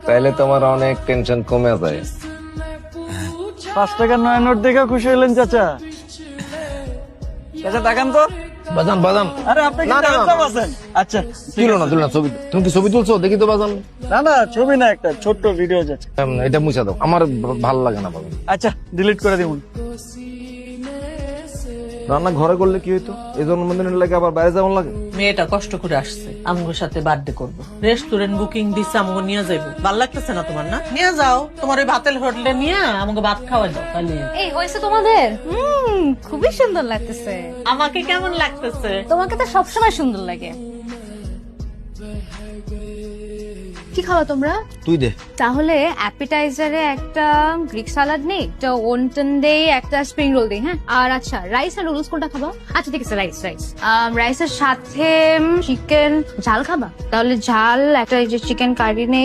তাইলে তোমার অনেক টেনশন কমে যায়। 5 টাকার নয়া নোট দেখে খুশি হলেন চাচা? চাচা তাকান তো। বাজান বাজান, আরে আপনি কি না, না, না। জানতাম আছেন? আচ্ছা তুলো না তুলো না ছবি, তুমি কি ছবি তুলছো দেখি তো বাজান। না না, ছবি না, একটা ছোট্ট ভিডিও যাচ্ছে। এটা মুছা দাও, আমার ভালো লাগে না বাজান। আচ্ছা ডিলিট করে দিবুন। রান্না ঘরে করলে কি হইতো, এই জন্মদিনের লাগে আবার বাইরে যাওয়ার লাগে। মেয়েটা কষ্ট করে আসছে আমগোর সাথে বার্থডে করবো, রেস্টুরেন্ট বুকিং দিচ্ছে, আমগো নিয়ে যাইবো। ভাল লাগতেছে না তোমার? না নিয়ে যাও, তোমার ওই ভাতের হোটেলে নিয়ে আমাকে ভাত খাওয়াই দাও তাহলে। এই হয়েছে তোমাদের? খুবই সুন্দর লাগতেছে। আমাকে কেমন লাগতেছে? তোমাকে তো সবসময় সুন্দর লাগে। কি খাওয়া তোমরা? তুই দে। তাহলে অ্যাপিটাইজারে একটা গ্রিক সালাড নেই, একটা ওনটন দেই, একটা স্প্রিং রোল দেই। হ্যাঁ, আর আচ্ছা রাইস আর নুডলস কোনটা খাবা? আচ্ছা ঠিক আছে, রাইস রাইস। রাইসের সাথে চিকেন ঝাল খাবা? তাহলে ঝাল একটা, এই যে চিকেন কারি নেই।